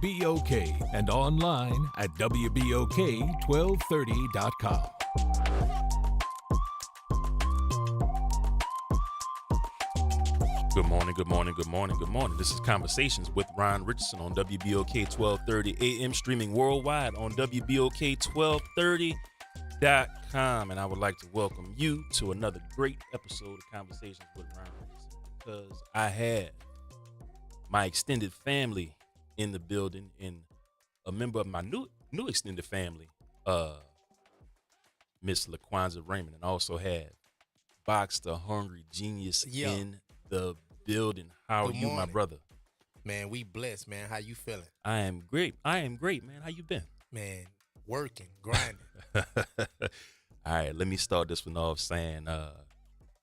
WBOK and online at WBOK1230.com. Good morning, good morning, good morning, good morning. This is Conversations with Richardson on WBOK 1230 AM, streaming worldwide on WBOK1230.com. And I would like to welcome you to another great episode of Conversations with Richardson, because I have my extended family in the building and a member of my new extended family, Miss LaQuanza Raymond, and also have Box the Hungry Genius in the building. How are you, my brother? Man, we blessed, man. How you feeling? I am great, man. How you been? Man, working, grinding. All right, let me start this one off saying,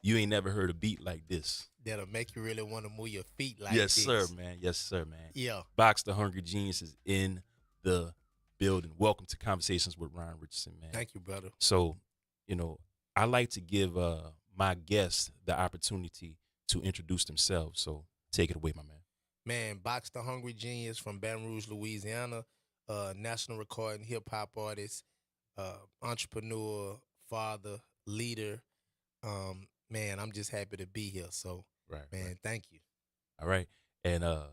you ain't never heard a beat like this. That'll make you really want to move your feet like Yes, this. sir, man. Yes, sir, man. Yeah. Box the Hungry Genius is in the building. Welcome to Conversations with Richardson, man. Thank you, brother. So, I like to give my guests the opportunity to introduce themselves. So take it away, my man. Man, Box the Hungry Genius from Baton Rouge, Louisiana, national recording hip-hop artist, entrepreneur, father, leader. Man, I'm just happy to be here. So, man, thank you. All right. And the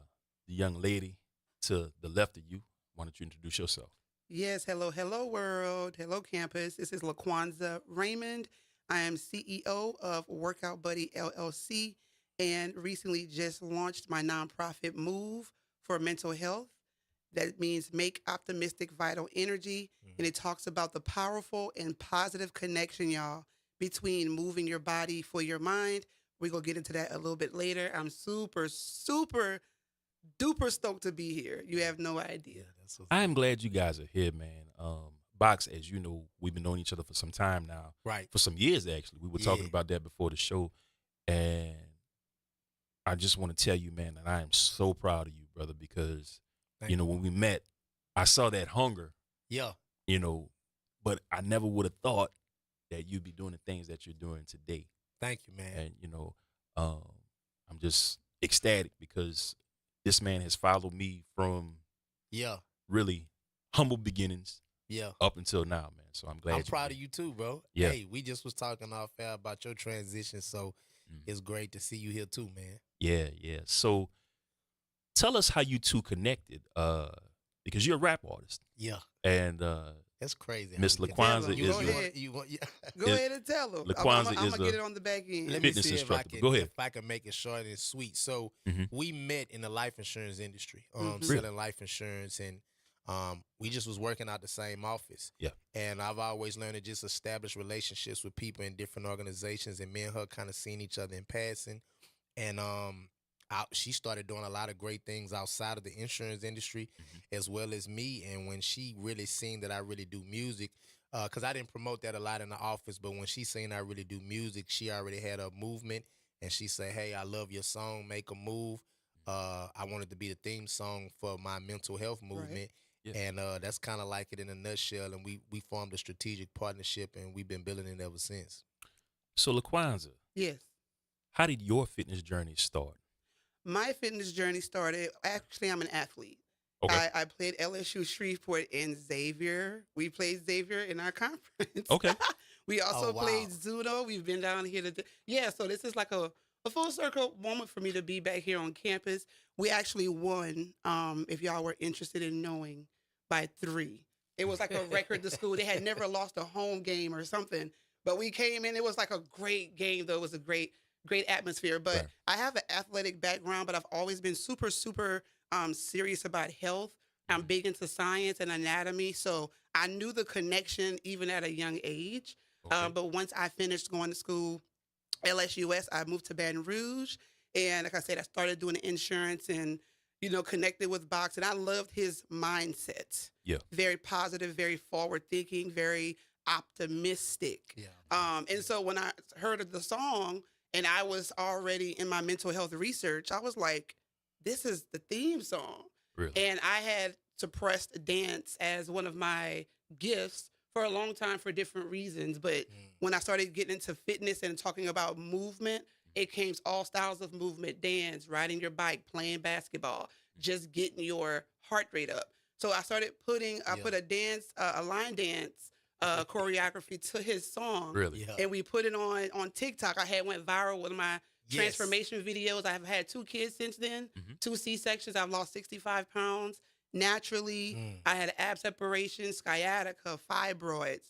young lady to the left of you, why don't you introduce yourself? Yes, hello world, hello campus. This is LaQuanza Raymond. I am CEO of Workout Buddy LLC and recently just launched my nonprofit Move for mental health. That means Make Optimistic Vital Energy. And it talks about the powerful and positive connection, y'all, between moving your body for your mind. We're going to get into that a little bit later. I'm super, super duper stoked to be here. You have no idea. I am glad you guys are here, man. Box, as you know, we've been knowing each other for some time now. Right. For some years, actually. We were talking about that before the show. And I just want to tell you, man, that I am so proud of you, brother, because, when we met, I saw that hunger. Yeah. But I never would have thought that you'd be doing the things that you're doing today. Thank you, man. And, I'm just ecstatic because this man has followed me from really humble beginnings up until now, man. So I'm glad. I'm proud of you too, bro. Yeah. Hey, we just was talking off air about your transition, so it's great to see you here too, man. Yeah. So tell us how you two connected, because you're a rap artist. Yeah. And that's crazy. Miss LaQuanza is Go ahead and tell them. LaQuanza I'm gonna get it on the back end. Let me fitness see instructor. Go ahead. if I can make it short and sweet. So we met in the life insurance industry, Really? selling life insurance, and we just was working out the same office. Yeah. And I've always learned to just establish relationships with people in different organizations, and me and her kind of seeing each other in passing. And she started doing a lot of great things outside of the insurance industry as well as me. And when she really seen that I really do music, because I didn't promote that a lot in the office, but when she seen I really do music, she already had a movement, and she said, hey, I love your song, Make a Move. I wanted to be the theme song for my mental health movement. Right. Yeah. And that's kind of like it in a nutshell. And we formed a strategic partnership, and we've been building it ever since. So LaQuanza, Yes. how did your fitness journey start? My fitness journey started, actually, I'm an athlete. Okay. I played LSU Shreveport and Xavier. We played Xavier in our conference. Okay. We also wow. played Zudo. We've been down here so this is like a full circle moment for me to be back here on campus. We actually won, if y'all were interested in knowing, by 3. It was like a record to school. They had never lost a home game or something, but we came in. It was like a great game, though. It was a great atmosphere. But Right. I have an athletic background, but I've always been super, super serious about health. I'm big into science and anatomy, so I knew the connection even at a young age. Okay. But once I finished going to school, LSUS, I moved to Baton Rouge, and like I said, I started doing the insurance and connected with Box, and I loved his mindset. Yeah. Very positive, very forward thinking, very optimistic. Yeah. And so when I heard of the song and I was already in my mental health research, I was like, this is the theme song. Really? And I had suppressed dance as one of my gifts for a long time for different reasons. But when I started getting into fitness and talking about movement, it came all styles of movement: dance, riding your bike, playing basketball, just getting your heart rate up. So I started I put a line dance choreography to his song. Really? Yeah. And we put it on TikTok. I had went viral with my Yes. transformation videos. I've had 2 kids since then, 2 C-sections. I've lost 65 pounds naturally. I had ab separation, sciatica, fibroids.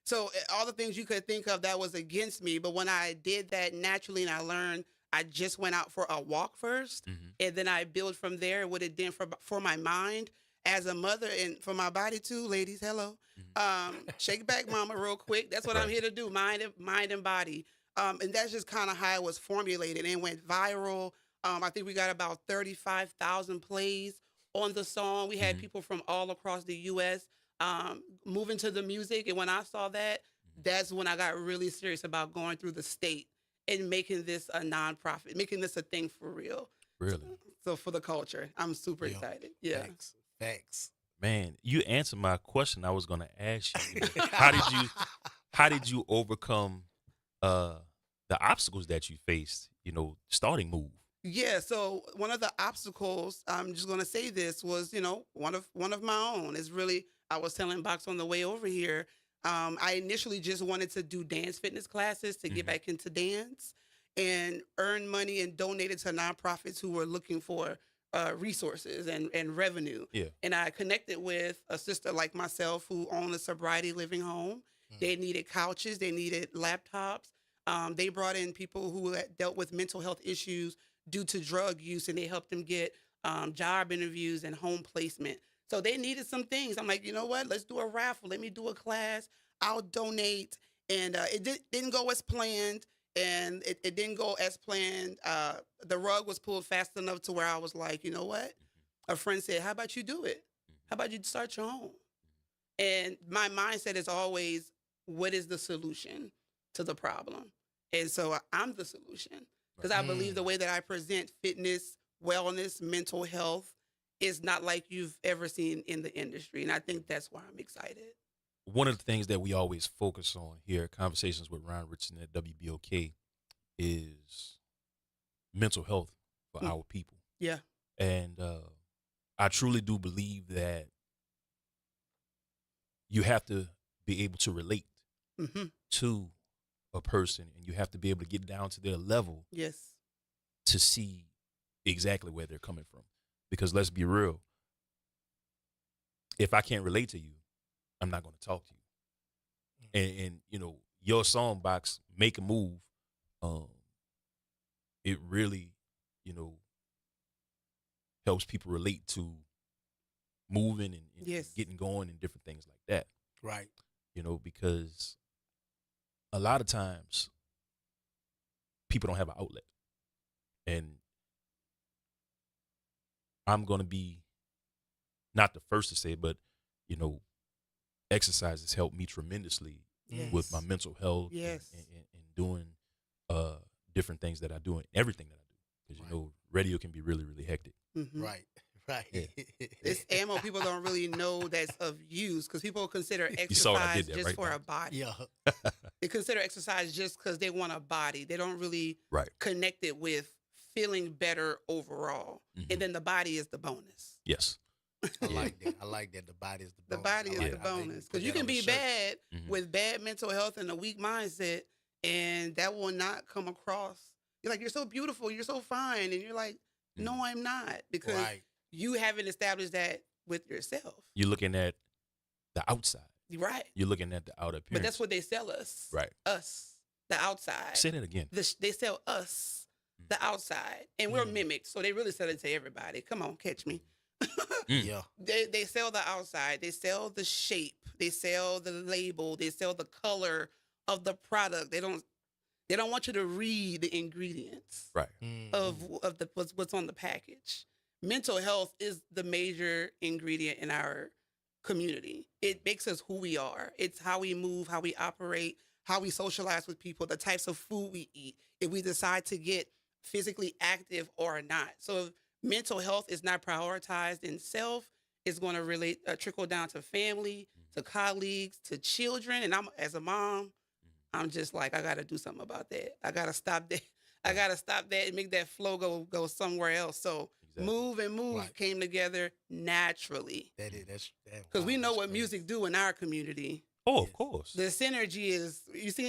So all the things you could think of that was against me. But when I did that naturally and I learned, I just went out for a walk first, and then I build from there what it did for my mind as a mother and for my body too. Ladies, hello. Shake back, mama, real quick. That's what I'm here to do, mind and body. And that's just kind of how it was formulated and went viral. I think we got about 35,000 plays on the song. We had people from all across the U.S. Moving to the music. And when I saw that, that's when I got really serious about going through the state and making this a nonprofit, making this a thing for real. Really? So for the culture, I'm super excited. Yeah. Facts. Man, you answered my question I was going to ask you. How did you overcome the obstacles that you faced, starting Move? Yeah, so one of the obstacles, I'm just gonna say this, was one of my own. Is really, I was telling Box on the way over here. I initially just wanted to do dance fitness classes to get back into dance and earn money and donate it to nonprofits who were looking for resources and revenue. Yeah. And I connected with a sister like myself who owned a sobriety living home. They needed couches, they needed laptops. They brought in people who had dealt with mental health issues due to drug use, and they helped them get job interviews and home placement. So they needed some things. I'm like, you know what? Let's do a raffle. Let me do a class. I'll donate. And it didn't go as planned, and it didn't go as planned. The rug was pulled fast enough to where I was like, you know what? A friend said, how about you do it? How about you start your own? And my mindset is always, what is the solution to the problem? And so I'm the solution. Because I believe the way that I present fitness, wellness, mental health is not like you've ever seen in the industry. And I think that's why I'm excited. One of the things that we always focus on here at Conversations with Ron Richardson at WBOK is mental health for our people. Yeah. And I truly do believe that you have to be able to relate to a person, and you have to be able to get down to their level Yes. to see exactly where they're coming from. Because let's be real, if I can't relate to you, I'm not going to talk to you. And your song Box, Make a Move, it really, helps people relate to moving and getting going and different things like that. Right. Because a lot of times people don't have an outlet. And I'm going to be not the first to say, but, exercise has helped me tremendously with my mental health and doing different things that I do and everything that I do. Because, radio can be really, really hectic. Right. Yeah. It's ammo people don't really know that's of use, because people consider You saw what I exercise did there, just right? for a body. Yeah. They consider exercise just because they want a body. They don't really connect it with feeling better overall. And then the body is the bonus. Yes. I like that. I like that. The body is the bonus. The body is the bonus. Because you can be bad with bad mental health and a weak mindset, and that will not come across. You're like, you're so beautiful, you're so fine. And you're like, no, I'm not. Because you haven't established that with yourself. You're looking at the outside. Right. You're looking at the outer appearance. But that's what they sell us. Right. Us, the outside. Say that again. They sell us, the outside. And we're mimicked. So they really sell it to everybody. Come on, catch me. Yeah. They sell the outside. They sell the shape. They sell the label. They sell the color of the product. They don't want you to read the ingredients of what's on the package. Mental health is the major ingredient in our community. It makes us who we are. It's how we move, how we operate, how we socialize with people, the types of food we eat, if we decide to get physically active or not. So if mental health is not prioritized in self, it's going to really trickle down to family, to colleagues, to children. And I'm, as a mom, I'm just like, I got to do something about that. I got to stop that. I got to stop that and make that flow go somewhere else. So Move and Move Right. came together naturally. That's Because we wow, know that's what crazy. music do in our community. Oh, Yes. of course. The synergy is,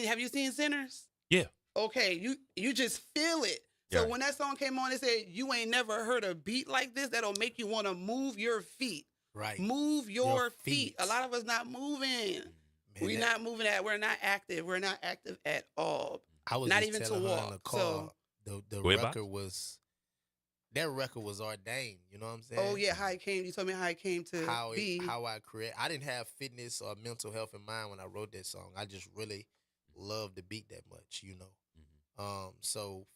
have you seen Sinners? Yeah. Okay, you just feel it. So Yeah. when that song came on, it said, you ain't never heard a beat like this that'll make you want to move your feet. Right. Move your feet. feet. A lot of us not moving. Man, We're not moving we're not active. We're not active at all. I was not just even to telling her in walk. the car, So, the Go ahead, record Box. that record was ordained. You know what I'm saying? oh yeah, how it came. You told me how it came to be. How I create. I didn't have fitness or mental health in mind when I wrote that song. I just really loved the beat that much. You know. So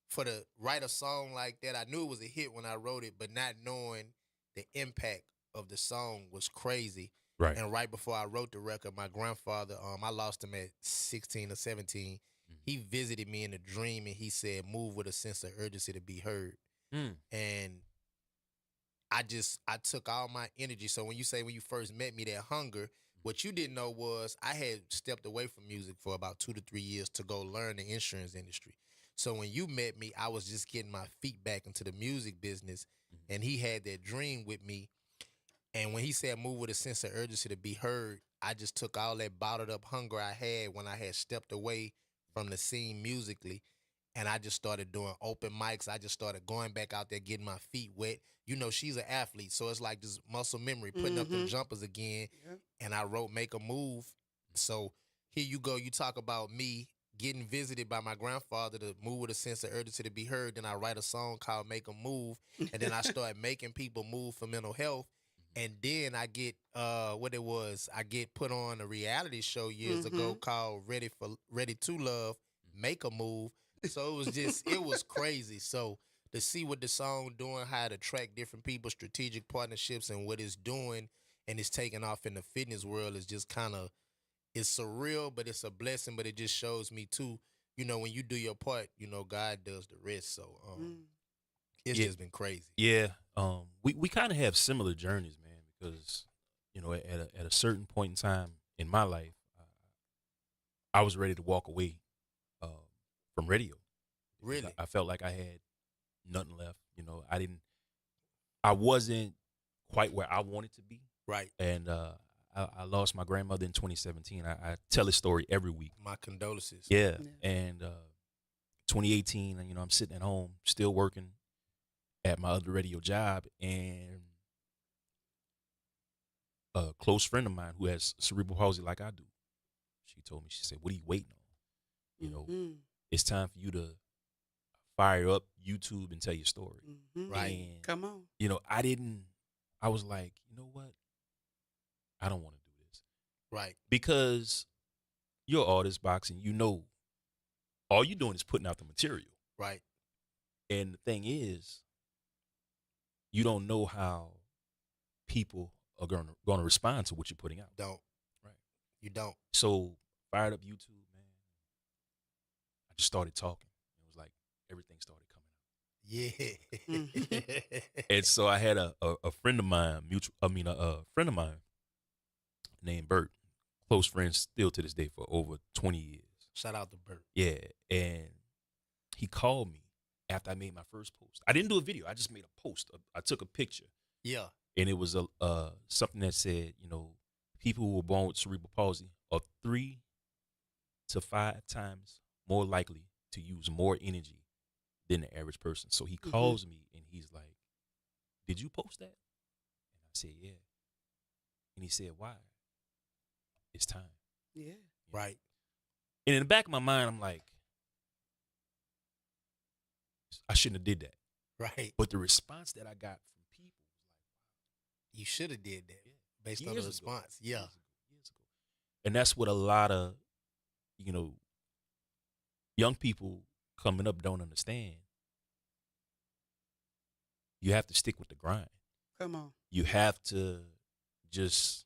for to write a song like that, I knew it was a hit when I wrote it, but not knowing the impact of the song was crazy. Right. And right before I wrote the record, my grandfather, I lost him at 16 or 17. He visited me in a dream and he said, "Move with a sense of urgency to be heard." And I took all my energy. So when you say when you first met me, that hunger, what you didn't know was I had stepped away from music for about 2 to 3 years to go learn the insurance industry. So when you met me, I was just getting my feet back into the music business, and he had that dream with me. And when he said move with a sense of urgency to be heard, I just took all that bottled up hunger I had when I had stepped away from the scene musically, and I just started doing open mics. I just started going back out there, getting my feet wet. You know, she's an athlete, so it's like just muscle memory, putting up the jumpers again. Yeah. And I wrote Make a Move. So here you go. You talk about me getting visited by my grandfather to move with a sense of urgency to be heard. Then I write a song called Make a Move. And then I start making people move for mental health. And then I get I get put on a reality show years ago called Ready to Love, Make a Move. So it was crazy. So to see what the song doing, how it attract different people, strategic partnerships, and what it's doing, and it's taking off in the fitness world is just kind of, it's surreal, but it's a blessing. But it just shows me too, you know, when you do your part, you know, God does the rest. So it's just been crazy. Yeah. We kind of have similar journeys, man, because, you know, at a certain point in time in my life, I was ready to walk away from radio. Really? I felt like I had nothing left. You know, I wasn't quite where I wanted to be. Right. And I lost my grandmother in 2017. I tell this story every week. My condolences. Yeah. And 2018, you know, I'm sitting at home, still working at my other radio job, and a close friend of mine who has cerebral palsy like I do, she told me, she said, "What are you waiting on? You know, it's time for you to fire up YouTube and tell your story." Right. And, Come on. you know, I was like, you know what? I don't want to do this. Right. Because you're an artist, boxing, you know, all you're doing is putting out the material. Right. And the thing is, you don't know how people are going to respond to what you're putting out. Don't. Right. You don't. So fired up YouTube, man. I just started talking. It was like everything started coming out. Yeah. And so I had a friend of mine, a friend of mine named Bert, close friends still to this day for over 20 years. Shout out to Bert. Yeah. And he called me after I made my first post. I didn't do a video. I just made a post. I took a picture. Yeah. And it was something that said, you know, people who were born with cerebral palsy are 3 to 5 times more likely to use more energy than the average person. So he calls me and he's like, "Did you post that?" And I said, "Yeah." And he said, "Why?" It's time. Yeah. Right. And in the back of my mind, I'm like, I shouldn't have did that. Right. But the response that I got from people was like, You should have did that based on the years ago. response. Yeah. Years ago. And that's what a lot of, you know, young people coming up don't understand. You have to stick with the grind. Come on. You have to just,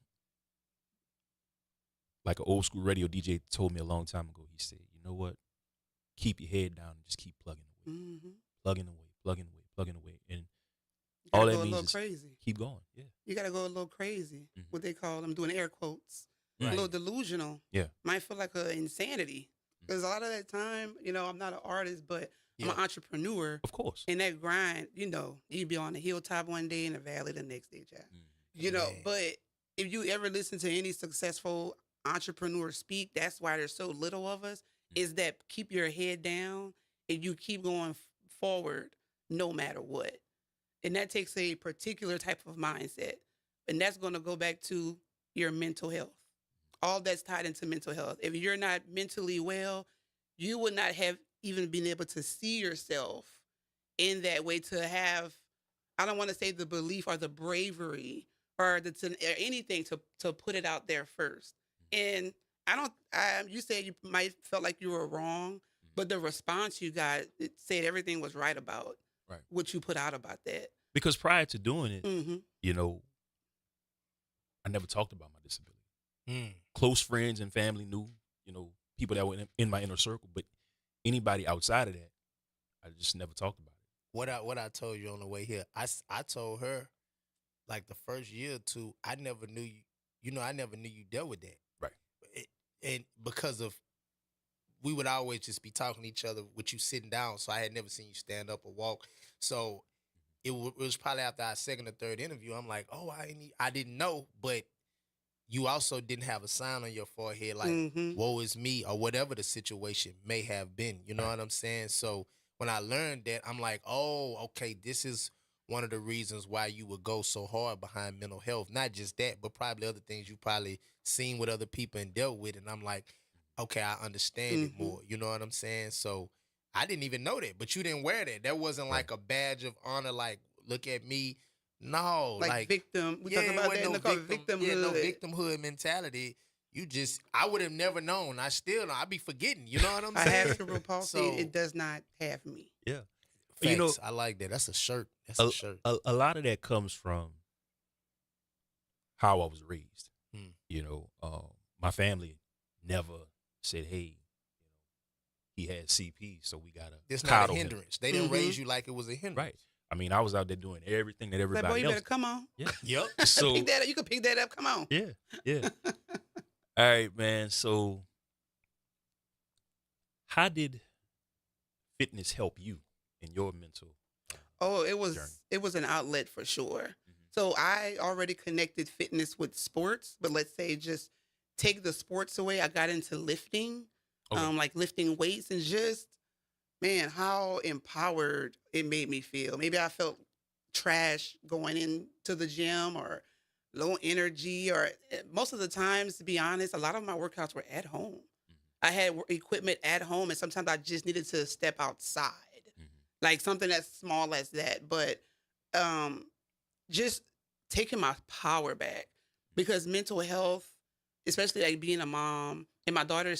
like an old school radio DJ told me a long time ago, he said, "You know what? Keep your head down and just keep plugging away. Plugging away, plugging away, plugging away." And You all gotta that go a means little is crazy. keep going. Yeah. You gotta go a little crazy. Mhm. What they call, I'm doing air quotes. Right. A little delusional. Yeah. Might feel like a insanity. Because a lot of that time, you know, I'm not an artist, but I'm an entrepreneur. Of course. And that grind, you be on the hilltop one day and the valley the next day, child. Man. But if you ever listen to any successful entrepreneur speak, that's why there's so little of us, is that keep your head down and you keep going forward no matter what. And that takes a particular type of mindset. And that's going to go back to your mental health. All that's tied into mental health. If you're not mentally well, you would not have even been able to see yourself in that way, to have, I don't want to say the belief or the bravery or anything to put it out there first. And you said you might felt like you were wrong, but the response you got, it said everything was right about what you put out about that. Because prior to doing it, Mm-hmm. I never talked about my disability. Close friends and family knew, people that were in my inner circle, but anybody outside of that, I just never talked about it. What I told you on the way here, I told her, like, the first year or two, I never knew you. I never knew you dealt with that. Right. And because of, we would always just be talking to each other with you sitting down. So I had never seen you stand up or walk. So it was probably after our second or third interview, I'm like, oh, I didn't know, but you also didn't have a sign on your forehead like, woe is me, or whatever the situation may have been. You know what I'm saying? So when I learned that, I'm like, oh, okay, this is one of the reasons why you would go so hard behind mental health. Not just that, but probably other things you probably seen with other people and dealt with. And I'm like, okay, I understand it more. You know what I'm saying? So I didn't even know that, but you didn't wear that. That wasn't like a badge of honor, like, look at me. No. Like victim. We talk about that in the car, victimhood. Yeah, no victimhood mentality. I would have never known. I be forgetting. You know what I'm saying? I have cerebral palsy. It does not have me. Yeah. Facts. I like that. That's a shirt. That's a shirt. A lot of that comes from how I was raised. My family never said, hey, he had CP, so we got to It's not a hindrance. They didn't raise you like it was a hindrance. Right. I mean, I was out there doing everything that everybody boy, you else. better come on. Yeah. Yep. So pick that up. You can pick that up. Come on. Yeah. All right, man. So how did fitness help you in your mental journey? It was an outlet for sure. So I already connected fitness with sports, but let's say just take the sports away. I got into lifting, like lifting weights, and just, man, how empowered it made me feel. Maybe I felt trash going into the gym or low energy, or most of the times, to be honest, a lot of my workouts were at home. I had equipment at home, and sometimes I just needed to step outside, like something as small as that. But just taking my power back, because mental health, especially like being a mom, and my daughter,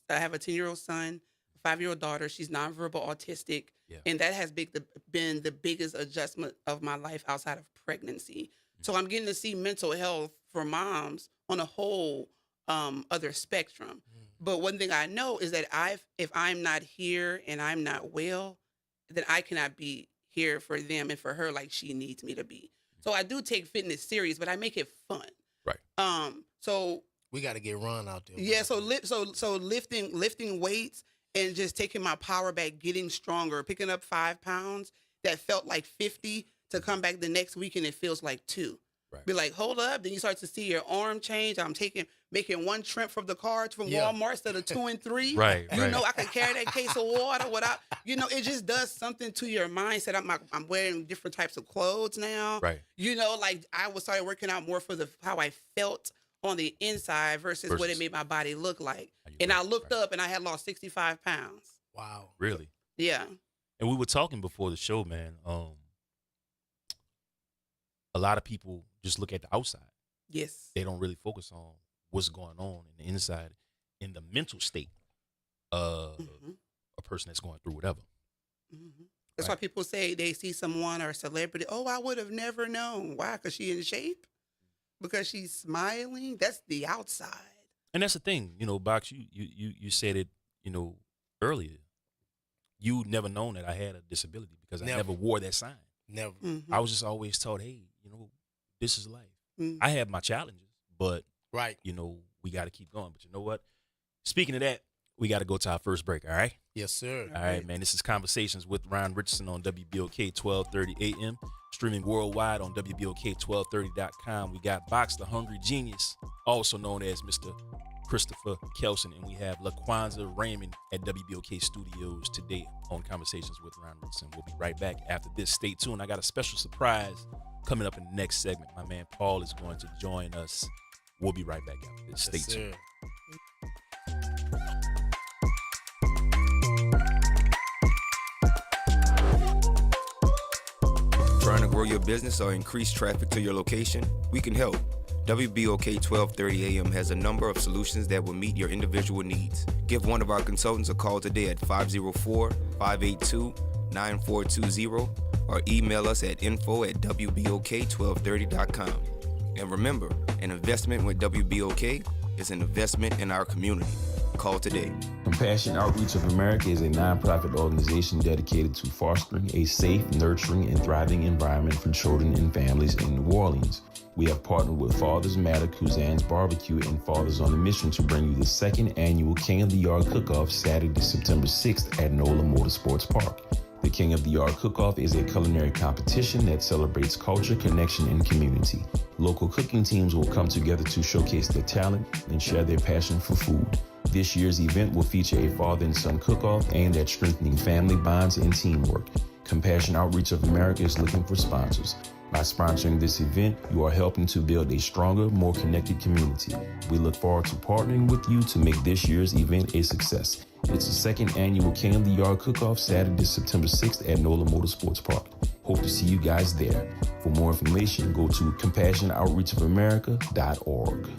I have a 10-year-old son, 5-year-old daughter. She's nonverbal autistic. Yeah. And that has been the biggest adjustment of my life outside of pregnancy. So I'm getting to see mental health for moms on a whole other spectrum. But one thing I know is that if I'm not here and I'm not well, then I cannot be here for them and for her like she needs me to be. So I do take fitness serious, but I make it fun. Right. So we got to get Ron out there. Yeah. So lifting weights and just taking my power back, getting stronger, picking up 5 pounds that felt like 50 to come back the next week and it feels like 2. Right. Be like, hold up. Then you start to see your arm change. I'm making 1 trip from the car from Walmart instead of 2 and 3. Right. You know, I can carry that case of water without, it just does something to your mindset. I'm wearing different types of clothes now. Right. Like I started working out more for how I felt on the inside versus what it made my body look like. And I looked up and I had lost 65 pounds. Wow. Really? Yeah. And we were talking before the show, man. A lot of people just look at the outside. Yes. They don't really focus on what's going on in the inside, in the mental state of a person that's going through whatever. That's why people say they see someone or a celebrity, oh, I would have never known. Why? Because she in shape? Because she's smiling? That's the outside. And that's the thing, Box, you said it, earlier. You never known that I had a disability because I never wore that sign. Never. I was just always told, hey, this is life. I have my challenges, but we got to keep going. But you know what? Speaking of that, we got to go to our first break, all right? Yes, sir. All right, man. This is Conversations with Ron Richardson on WBOK 1230 AM, streaming worldwide on WBOK1230.com. We got Box the Hungry Genius, also known as Mr. Christopher Kelson, and we have LaQuanza Raymond at WBOK Studios today on Conversations with Ron Richardson. We'll be right back after this. Stay tuned. I got a special surprise coming up in the next segment. My man Paul is going to join us. We'll be right back after this. Stay tuned. Trying to grow your business or increase traffic to your location? We can help. WBOK 1230 AM has a number of solutions that will meet your individual needs. Give one of our consultants a call today at 504-582-9420 or email us at info@wbok1230.com. And remember, an investment with WBOK is an investment in our community. Call today. Compassion Outreach of America is a nonprofit organization dedicated to fostering a safe, nurturing, and thriving environment for children and families in New Orleans. We have partnered with Fathers Matter, Kuzan's Barbecue, and Fathers on a Mission to bring you the second annual King of the Yard Cook-Off Saturday, September 6th at NOLA Motorsports Park. The King of the Yard Cook-Off is a culinary competition that celebrates culture, connection, and community. Local cooking teams will come together to showcase their talent and share their passion for food. This year's event will feature a father and son cook-off aimed at strengthening family bonds and teamwork. Compassion Outreach of America is looking for sponsors. By sponsoring this event, you are helping to build a stronger, more connected community. We look forward to partnering with you to make this year's event a success. It's the second annual King of the Yard Cook-Off Saturday, September 6th at NOLA Motorsports Park. Hope to see you guys there. For more information, go to CompassionOutreachOfAmerica.org.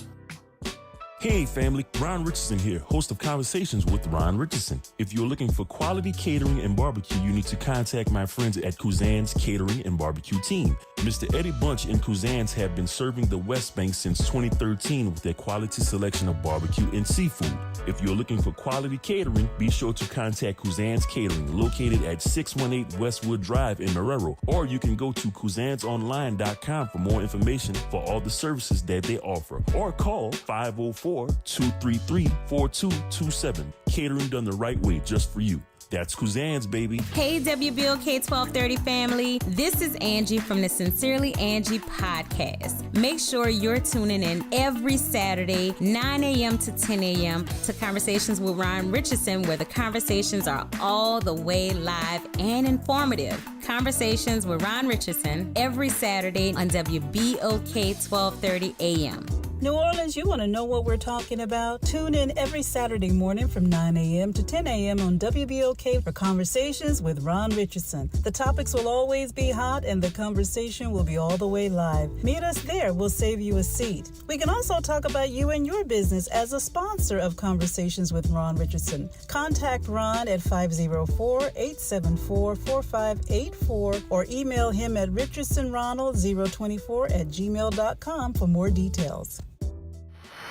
Hey family, Ron Richardson here, host of Conversations with Ron Richardson. If you're looking for quality catering and barbecue, you need to contact my friends at Kuzan's Catering and Barbecue Team. Mr. Eddie Bunch and Kuzan's have been serving the West Bank since 2013 with their quality selection of barbecue and seafood. If you're looking for quality catering, be sure to contact Kuzan's Catering, located at 618 Westwood Drive in Marrero, or you can go to kuzansonline.com for more information for all the services that they offer, or call 504-233-4227. Catering done the right way just for you. That's Kuzan's, baby. Hey, WBOK 1230 family. This is Angie from the Sincerely Angie podcast. Make sure you're tuning in every Saturday, 9 a.m. to 10 a.m. to Conversations with Ron Richardson, where the conversations are all the way live and informative. Conversations with Ron Richardson every Saturday on WBOK 1230 a.m. New Orleans, you want to know what we're talking about? Tune in every Saturday morning from 9 a.m. to 10 a.m. on WBOK for Conversations with Ron Richardson. The topics will always be hot and the conversation will be all the way live. Meet us there. We'll save you a seat. We can also talk about you and your business as a sponsor of Conversations with Ron Richardson. Contact Ron at 504-874-4584 or email him at richardsonronald024@gmail.com for more details.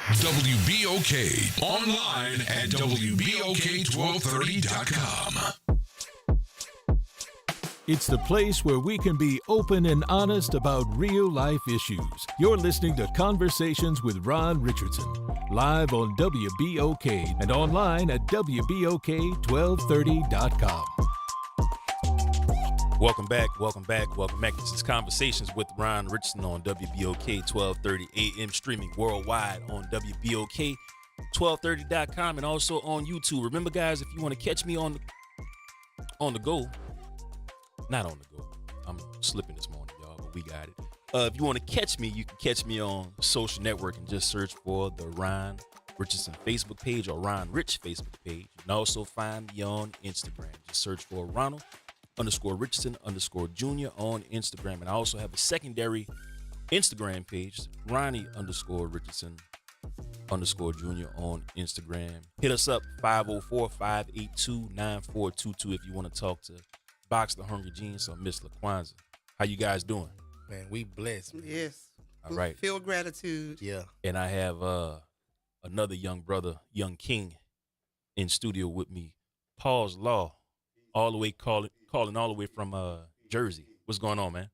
WBOK online at WBOK1230.com. It's the place where we can be open and honest about real life issues. You're listening to Conversations with Ron Richardson, live on WBOK and online at WBOK1230.com. Welcome back. This is Conversations with Ron Richardson on WBOK 1230 AM, streaming worldwide on WBOK1230.com and also on YouTube. Remember, guys, if you want to catch me on the go, not on the go, I'm slipping this morning, y'all, but we got it. If you want to catch me, you can catch me on social network and just search for the Ron Richardson Facebook page or Ron Rich Facebook page. You can also find me on Instagram. Just search for Ronald_Richardson_Jr. on Instagram. And I also have a secondary Instagram page, Ronnie_Richardson_Jr. on Instagram. Hit us up, 504-582-9422 if you want to talk to Box the Hungry Genius or Miss LaQuanza. How you guys doing? Man, we blessed, man. Yes. All right. Feel gratitude. Yeah. And I have another young brother, young king, in studio with me, Paul's Law, all the way calling all the way from Jersey. What's going on, man?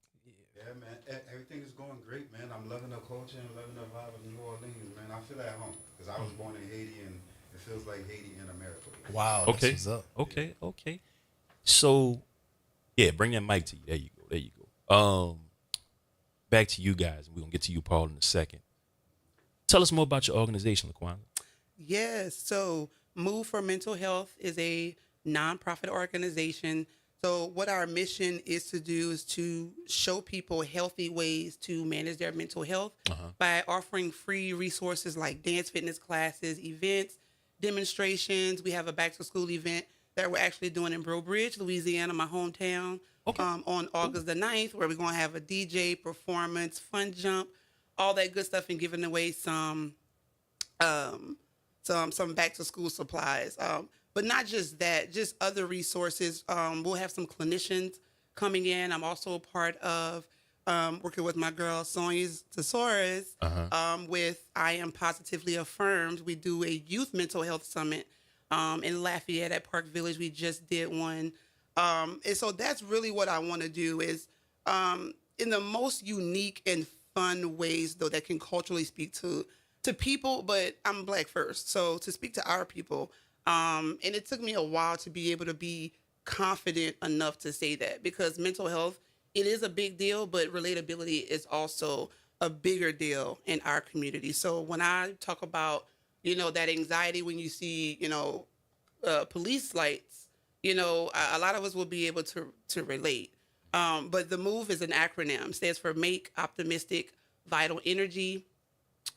Yeah, man. Everything is going great, man. I'm loving the culture and loving the vibe of New Orleans, man. I feel at home because I was born in Haiti, and It feels like Haiti in America. Wow, Okay. that's what's up. Okay. So, yeah, bring that mic to you. There you go. Back to you guys. We're gonna get to you, Paul, in a second. Tell us more about your organization, Laquan. Yes. So, Move for Mental Health is a nonprofit organization. So, what our mission is to do is to show people healthy ways to manage their mental health by offering free resources like dance fitness classes, events, demonstrations. We have a back to school event that we're actually doing in Breaux Bridge, Louisiana, my hometown, on August the 9th, where we're going to have a DJ performance, fun jump, all that good stuff, and giving away some back to school supplies. But not just that, just other resources. We'll have some clinicians coming in. I'm also a part of working with my girl Sonia Tesores with I Am Positively Affirmed. We do a youth mental health summit in Lafayette at Park Village. We just did one. And so that's really what I want to do is in the most unique and fun ways, though, that can culturally speak to people, but I'm Black first. So to speak to our people, and it took me a while to be able to be confident enough to say that, because mental health, it is a big deal, but relatability is also a bigger deal in our community. So when I talk about, that anxiety when you see, police lights, a lot of us will be able to relate. But the MOVE is an acronym, stands for Make Optimistic Vital Energy.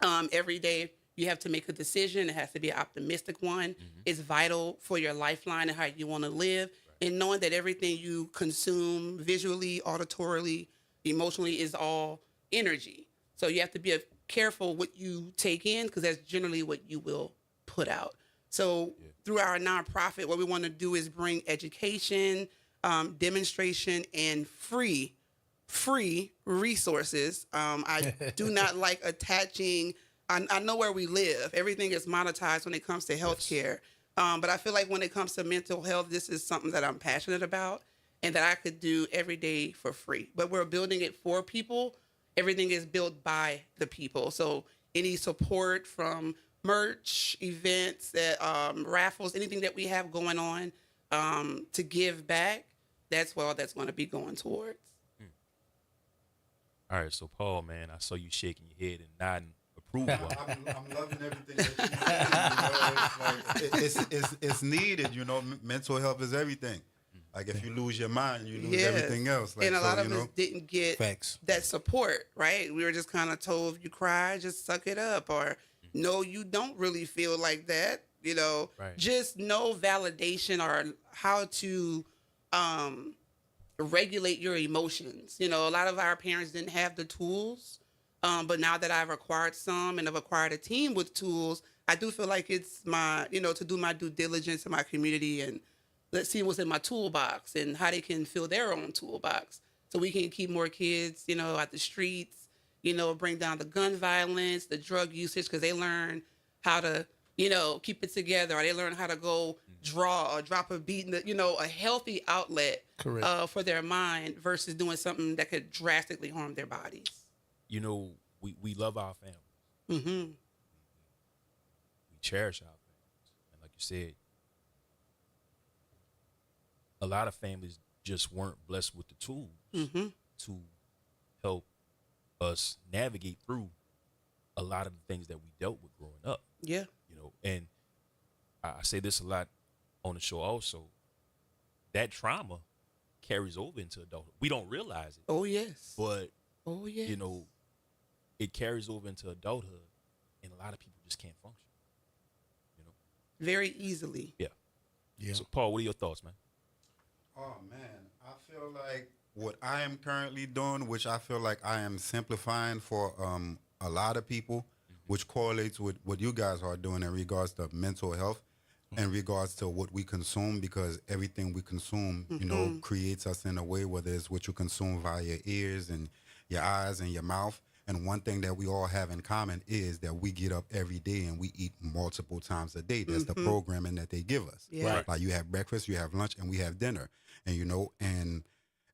Every day you have to make a decision. It has to be an optimistic one. It's vital for your lifeline and how you want to live. And knowing that everything you consume visually, auditorily, emotionally is all energy. So you have to be careful what you take in, because that's generally what you will put out. So through our nonprofit, what we want to do is bring education, demonstration, and free resources. I do not like attaching. I know where we live. Everything is monetized when it comes to healthcare. But I feel like when it comes to mental health, this is something that I'm passionate about and that I could do every day for free. But we're building it for people. Everything is built by the people. So any support from merch, events, raffles, anything that we have going on to give back, that's what all that's going to be going towards. All right, so Paul, man, I saw you shaking your head and nodding approval. I'm loving everything that you said. It's needed. Mental health is everything. Like if you lose your mind, you lose everything else. Like, and a lot of us didn't get that support, right? We were just kind of told, if you cry, just suck it up, or no, you don't really feel like that. Just no validation or how to regulate your emotions. A lot of our parents didn't have the tools, but now that I've acquired some and I've acquired a team with tools, I do feel like it's my, to do my due diligence in my community and let's see what's in my toolbox and how they can fill their own toolbox so we can keep more kids, out the streets, bring down the gun violence, the drug usage, because they learn how to, keep it together, or they learn how to go draw or drop a beat, a healthy outlet for their mind versus doing something that could drastically harm their bodies. We love our families. We cherish our families. And like you said, a lot of families just weren't blessed with the tools to help us navigate through a lot of the things that we dealt with growing up. Yeah. And I say this a lot on the show also, that trauma carries over into adulthood. We don't realize it. Oh, yes. But, oh, yes. It carries over into adulthood, and a lot of people just can't function. Very easily. Yeah. So, Paul, what are your thoughts, man? Oh, man. I feel like what I am currently doing, which I feel like I am simplifying for a lot of people, which correlates with what you guys are doing in regards to mental health, in regards to what we consume, because everything we consume, creates us in a way, whether it's what you consume via your ears and your eyes and your mouth. And one thing that we all have in common is that we get up every day and we eat multiple times a day. That's the programming that they give us. Yeah. Right. Like you have breakfast, you have lunch, and we have dinner. And, and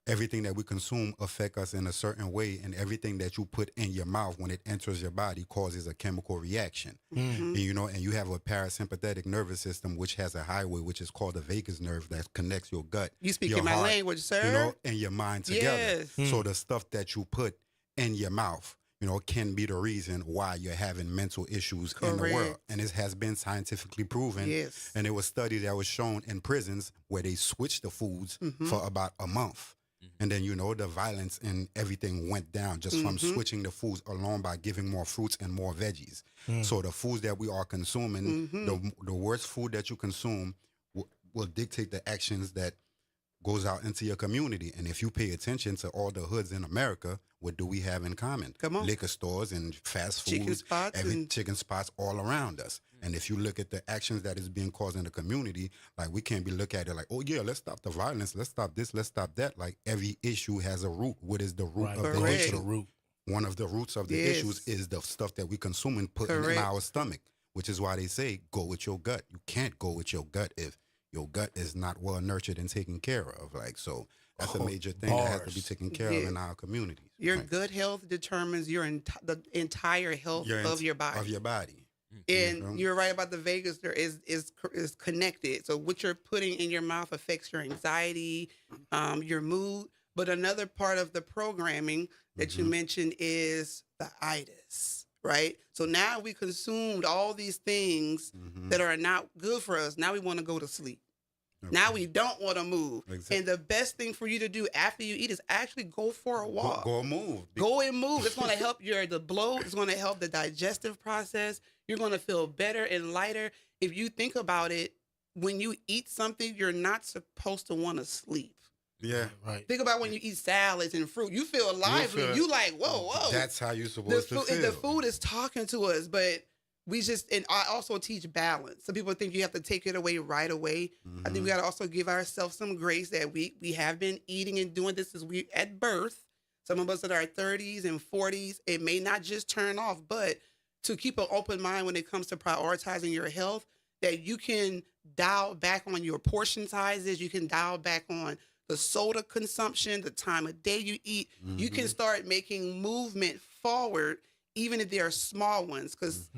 everything that we consume affect us in a certain way, and everything that you put in your mouth when it enters your body causes a chemical reaction. And, you know, and you have a parasympathetic nervous system which has a highway which is called the vagus nerve that connects your gut, You speak your in my heart, language, sir. you know, and your mind together. Yes. So the stuff that you put in your mouth, you know, can be the reason why you're having mental issues in the world. Correct. And it has been scientifically proven. Yes. And it was studies that was shown in prisons where they switched the foods for about a month. And then, you know, the violence and everything went down just from switching the foods alone by giving more fruits and more veggies. So the foods that we are consuming, the worst food that you consume will dictate the actions that goes out into your community. And if you pay attention to all the hoods in America, what do we have in common? Come on. Liquor stores and fast food, Chicken spots chicken spots all around us. And if you look at the actions that is being caused in the community, like we can't be looking at it like, oh yeah, let's stop the violence, let's stop this, let's stop that. Like every issue has a root. What is the root of the Correct. issue? One of the roots of the Yes. issues is the stuff that we consume and put in Correct. our stomach, which is why they say go with your gut. You can't go with your gut if your gut is not well nurtured and taken care of. Like, so that's a major thing that has to be taken care of in our communities. Your right? good health determines your the entire health of your body. Of your body. And you're right about the vagus nerve is connected. So what you're putting in your mouth affects your anxiety, your mood. But another part of the programming that you mentioned is the itis, right? So now we consumed all these things that are not good for us. Now we want to go to sleep. Okay. Now we don't want to move. Exactly. And the best thing for you to do after you eat is actually go for a walk. Go move. Go and move. It's going to help the bloat. It's going to help the digestive process. You're going to feel better and lighter. If you think about it, when you eat something, you're not supposed to want to sleep. Yeah, right. Think about when you eat salads and fruit. You feel lively. You like, whoa. That's how you're supposed to feel. The food is talking to us, but and I also teach balance. Some people think you have to take it away right away. I think we got to also give ourselves some grace that we have been eating and doing this as we at birth. Some of us in our 30s and 40s, it may not just turn off, but to keep an open mind when it comes to prioritizing your health, that you can dial back on your portion sizes. You can dial back on the soda consumption, the time of day you eat. You can start making movement forward, even if they are small ones, because,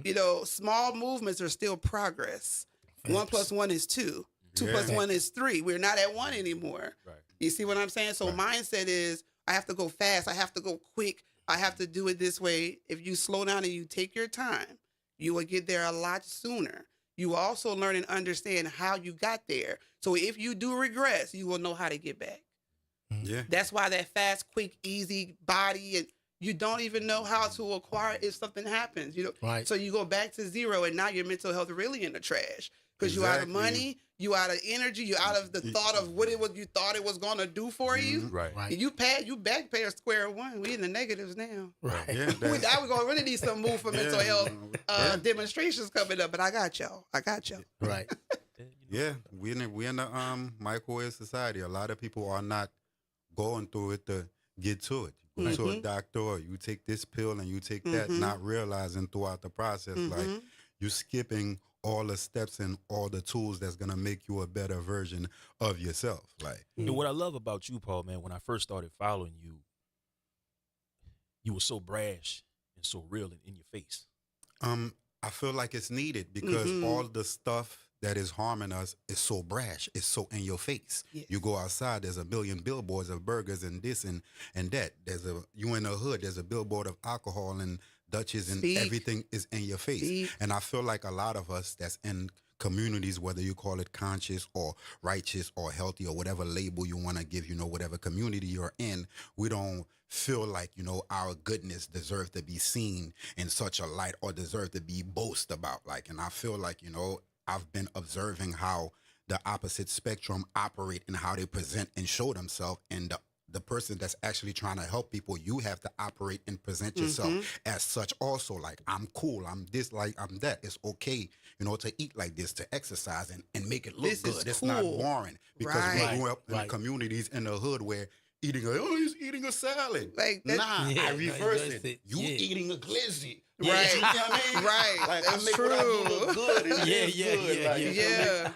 you know, small movements are still progress. Thanks. 1 + 1 is 2. 2 + 1 is 3. We're not at 1 anymore. Right. You see what I'm saying? So mindset is, I have to go fast. I have to go quick. I have to do it this way. If you slow down and you take your time, you will get there a lot sooner. You also learn and understand how you got there. So if you do regress, you will know how to get back. Yeah. That's why that fast, quick, easy body, and you don't even know how to acquire it if something happens. You know, right. So you go back to zero, and now your mental health really in the trash because you out of money, you out of energy, you out of the thought of what it was you thought it was gonna do for you. Right. You back pay square one. We in the negatives now. Right. Yeah, now we're gonna really need some move for mental health demonstrations coming up. But I got y'all. Right. Yeah, we in the microwave society. A lot of people are not going through it to get to it. You go to a doctor, or you take this pill and you take that, not realizing throughout the process, like you're skipping all the steps and all the tools that's gonna make you a better version of yourself. Like, and what I love about you, Paul, man, when I first started following you, you were so brash and so real in your face. I feel like it's needed because all the stuff that is harming us is so brash. It's so in your face. Yes. You go outside, there's a million billboards of burgers and this and that. You in the hood, there's a billboard of alcohol and Dutchess and everything is in your face. And I feel like a lot of us that's in communities, whether you call it conscious or righteous or healthy or whatever label you want to give, you know, whatever community you're in, we don't feel like, you know, our goodness deserves to be seen in such a light or deserve to be boasted about. Like, and I feel like, you know, I've been observing how the opposite spectrum operate and how they present and show themselves. And the person that's actually trying to help people, you have to operate and present yourself as such also. Like, I'm cool, I'm this, like, I'm that. It's okay, you know, to eat like this, to exercise and make it look good. It's not boring. Because we grew up in communities in the hood where he's eating a salad. Like, I reverse it. You eating a glizzy. Right. You know what I mean? Right. Like, That's I make true. what I do look good. And it is good. Like, you feel me? Yeah.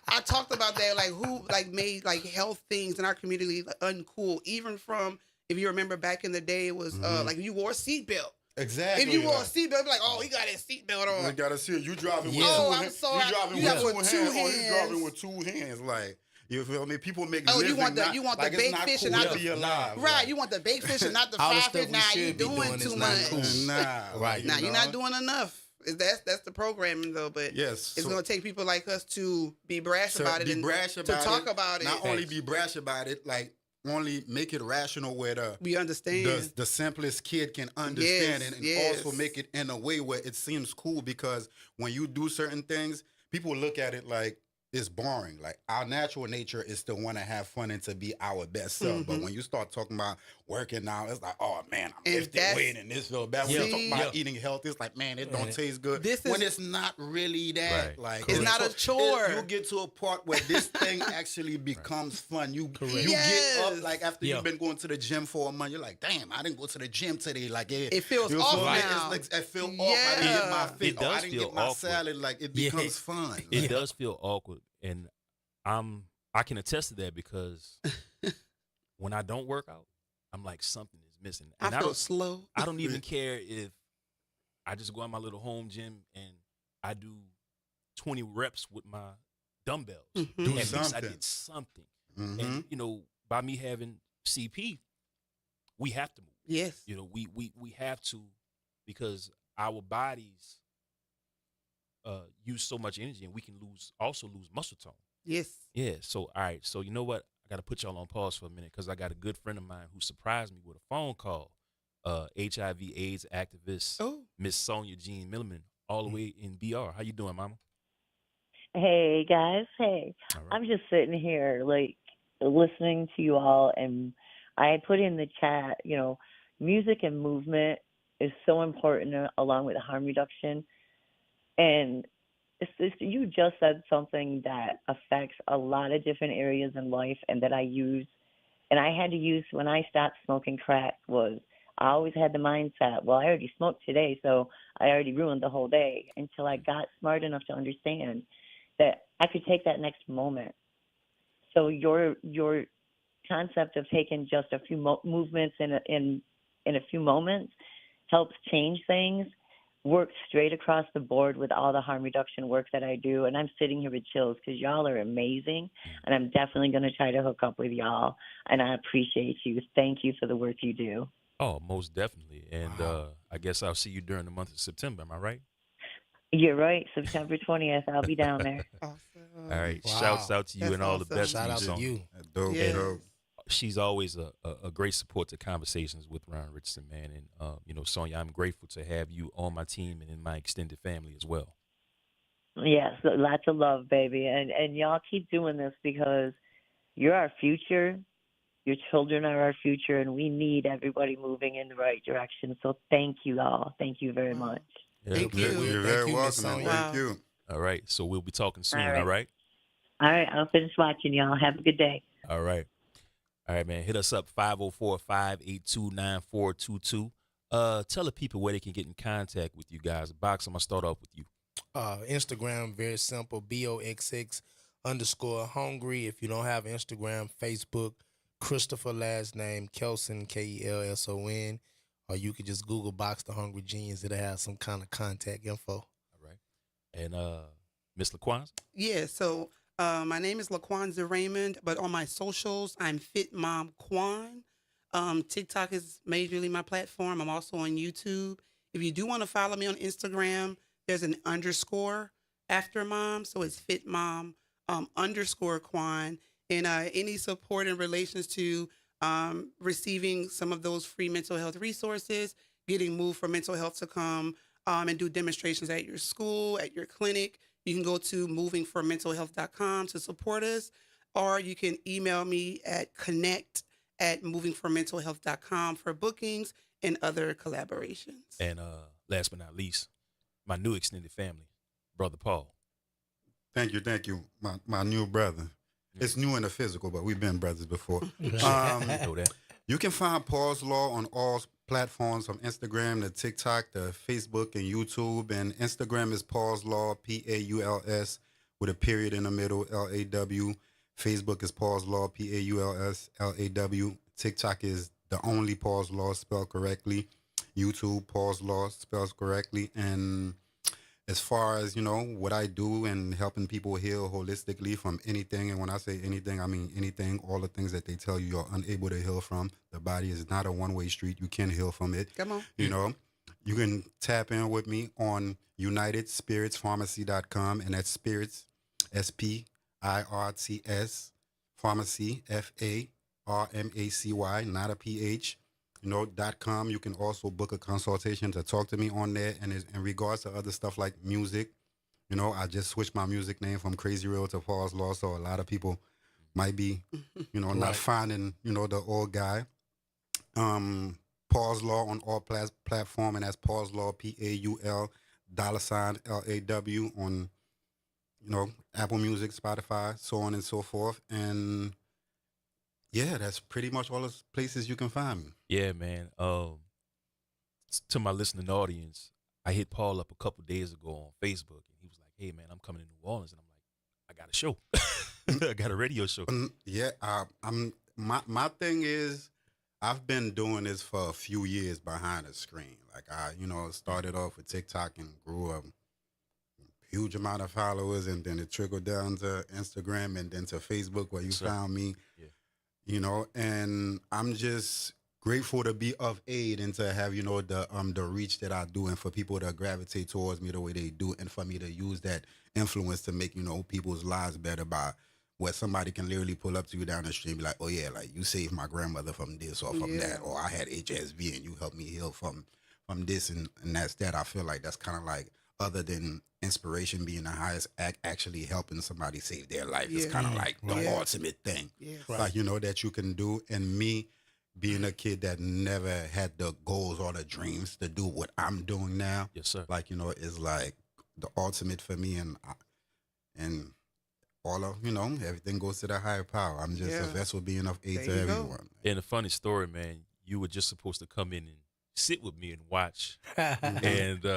I talked about that, like who like made like health things in our community like, uncool. Even from, if you remember back in the day, it was like you wore a seatbelt. Exactly. If you wore a seatbelt, it'd be like, oh, he got his seatbelt on. You gotta see it. You driving with Oh, two I'm hands. sorry. You driving You with got two with hands. two Oh, you driving hands. with two hands. Like, you feel me? People make Oh, you living want the- not, you want the like it's baked not fish cool and not to the- be alive. Right, Like, you want the baked fish and not the All the fried stuff fish. we Now you should be doing doing too is not much. cool. nah, Right. Now you you're know? not doing enough. That's the programming though, but Yes, it's so- gonna take people like us to be brash to about it be and brash about to talk it, about it. Not only be brash about it, like only make it rational where We understand. the simplest kid can understand Yes, it, and yes. also make it in a way where it seems cool, because when you do certain things, people look at it like it's boring. Like, our natural nature is to want to have fun and to be our best self. But when you start talking about working out, it's like, oh man, I'm And lifting that's- weight and this feel bad. When you talk about eating healthy, it's like, man, it don't taste good. This when is- it's not really that. Right. Like, It's not a chore. You get to a part where this thing actually becomes fun. You get Yes. up, like after you've been going to the gym for a month, you're like, damn, I didn't go to the gym today. Like, It feels you off feel me? now. It's like, it feel off. I didn't get my Yeah. fit. It does I didn't feel get my awkward. salad. Like, it becomes fun. It does feel awkward, and I can attest to that, because when I don't work out, I'm like, something is missing. And I feel don't slow. I don't even care if I just go in my little home gym and I do 20 reps with my dumbbells. Do At least I something. did something. Mhm. And by me having CP, we have to move. Yes. We have to, because our bodies use so much energy, and we can also lose muscle tone. Yes. Yeah. So, all right. So, you know what? I got to put y'all on pause for a minute, because I got a good friend of mine who surprised me with a phone call. HIV/AIDS activist, Miss Sonia Jean Milliman, all the way in BR. How you doing, Mama? Hey guys, hey. All right. I'm just sitting here like listening to you all, and I put in the chat, music and movement is so important along with harm reduction. And you just said something that affects a lot of different areas in life, and that I use, and I had to use when I stopped smoking crack. Was I always had the mindset, well, I already smoked today, so I already ruined the whole day, until I got smart enough to understand that I could take that next moment. So your concept of taking just a few movements in a few moments helps change things. Works straight across the board with all the harm reduction work that I do, and I'm sitting here with chills because y'all are amazing, and I'm definitely going to try to hook up with y'all, and I appreciate you. Thank you for the work you do. Oh, most definitely. And I guess I'll see you during the month of September. Am I right? You're right. September 20th, I'll be down there. Awesome. All right. Wow. Shouts out to you That's and all the awesome. best. Shout out to Sonya. you. Dope, Yes. dope. She's always a great support to Conversations with Ron Richardson, man. And, Sonya, I'm grateful to have you on my team and in my extended family as well. Yes, lots of love, baby. And y'all keep doing this, because you're our future. Your children are our future, and we need everybody moving in the right direction. So thank you all. Thank you very much. Thank You're you. you're Thank very you, Miss welcome. Sonya. Thank you. All right. So we'll be talking soon. All right. All right. All right, I'll finish watching y'all. Have a good day. All right. All right, man. Hit us up, 504-582-9422. Tell the people where they can get in contact with you guys. Box, I'm going to start off with you. Instagram, very simple, BOXX_hungry. If you don't have Instagram, Facebook, Christopher last name, Kelson, KELSON. Or you could just Google Box the Hungry Genius. It'll have some kind of contact info. All right. And Miss LaQuanza? Yeah, so my name is LaQuanza Raymond, but on my socials, I'm Fit Mom Quan. TikTok is majorly my platform. I'm also on YouTube. If you do want to follow me on Instagram, there's an underscore after mom, so it's Fit Mom _ Quan. And any support in relations to receiving some of those free mental health resources, getting moved for mental health to come and do demonstrations at your school, at your clinic. You can go to movingformentalhealth.com to support us, or you can email me at connect@movingformentalhealth.com for bookings and other collaborations. And last but not least, my new extended family, Brother Paul. Thank you. My new brother. It's new in the physical, but we've been brothers before. Know that. You can find Paul's Law on all platforms from Instagram to TikTok to Facebook and YouTube. And Instagram is Paul's Law, Pauls, with a period in the middle, LAW. Facebook is Paul's Law, Pauls, LAW. TikTok is the only Paul's Law spelled correctly. YouTube, Paul's Law spelled correctly. And as far as, what I do and helping people heal holistically from anything, and when I say anything, I mean anything, all the things that they tell you you're unable to heal from. The body is not a one-way street. You can heal from it. Come on. You can tap in with me on UnitedSpiritsPharmacy.com, and that's spirits, SPIRTS, pharmacy, FARMACY, not a PH. .com. You can also book a consultation to talk to me on there. And in regards to other stuff like music, I just switched my music name from Crazy Real to Paul's Law. So a lot of people might be, not finding, the old guy. Paul's Law on all platform, and that's Paul's Law, PAUL, $LAW on, Apple Music, Spotify, so on and so forth. And yeah, that's pretty much all the places you can find me. Yeah, man. To my listening audience, I hit Paul up a couple days ago on Facebook, and he was like, "Hey, man, I'm coming to New Orleans," and I'm like, "I got a show, I got a radio show." My thing is, I've been doing this for a few years behind the screen. Like I, started off with TikTok and grew a huge amount of followers, and then it trickled down to Instagram and then to Facebook where you found me. Yeah. And I'm just grateful to be of aid and to have, the reach that I do, and for people to gravitate towards me the way they do, and for me to use that influence to make, people's lives better by where somebody can literally pull up to you down the street and be like, oh yeah, like you saved my grandmother from this or from that, or I had HSV and you helped me heal from this, and that's that. I feel like that's kind of like, other than inspiration being the highest act, actually helping somebody save their life is kind of like the ultimate thing, like, that you can do. And me being a kid that never had the goals or the dreams to do what I'm doing now, yes, sir. Like, is like the ultimate for me. And all of, everything goes to the higher power. I'm just a vessel being of aid to everyone. And a funny story, man, you were just supposed to come in and sit with me and watch. And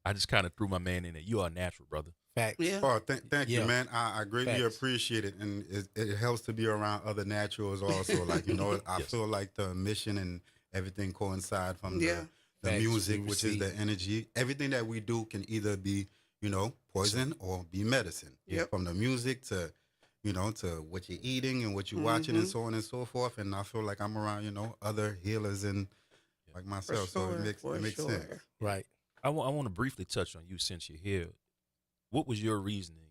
I just kind of threw my man in there. You are natural, brother. Facts. Yeah. Oh, thank you, man. I greatly appreciate it. And it helps to be around other naturals also. Like, I feel like the mission and everything coincide from the music, which is the energy. Everything that we do can either be, poison or be medicine. Yep. From the music to, to what you're eating and what you're watching and so on and so forth. And I feel like I'm around, other healers and like myself. So it makes sense. Right. I want to briefly touch on you since you're here. What was your reasoning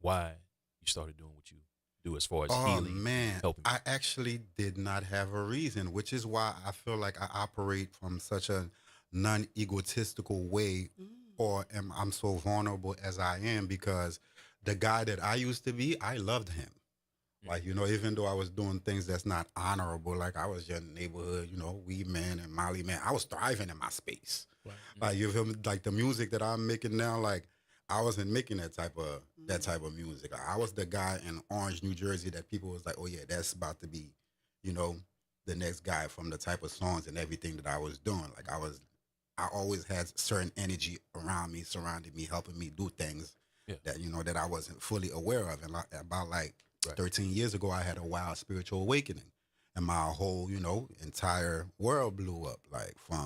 why you started doing what you do as far as healing? Oh, man. Helping? I actually did not have a reason, which is why I feel like I operate from such a non-egotistical way, or I'm so vulnerable as I am, because the guy that I used to be, I loved him. Like, even though I was doing things that's not honorable, like I was your neighborhood, weed man and Molly man, I was thriving in my space. Right. Like, you feel me? Like the music that I'm making now, like I wasn't making that type of music. Like, I was the guy in Orange, New Jersey that people was like, oh yeah, that's about to be, the next guy from the type of songs and everything that I was doing. Like I always had certain energy around me, surrounding me, helping me do things that, that I wasn't fully aware of. And about 13 years ago, I had a wild spiritual awakening, and my whole, entire world blew up. Like I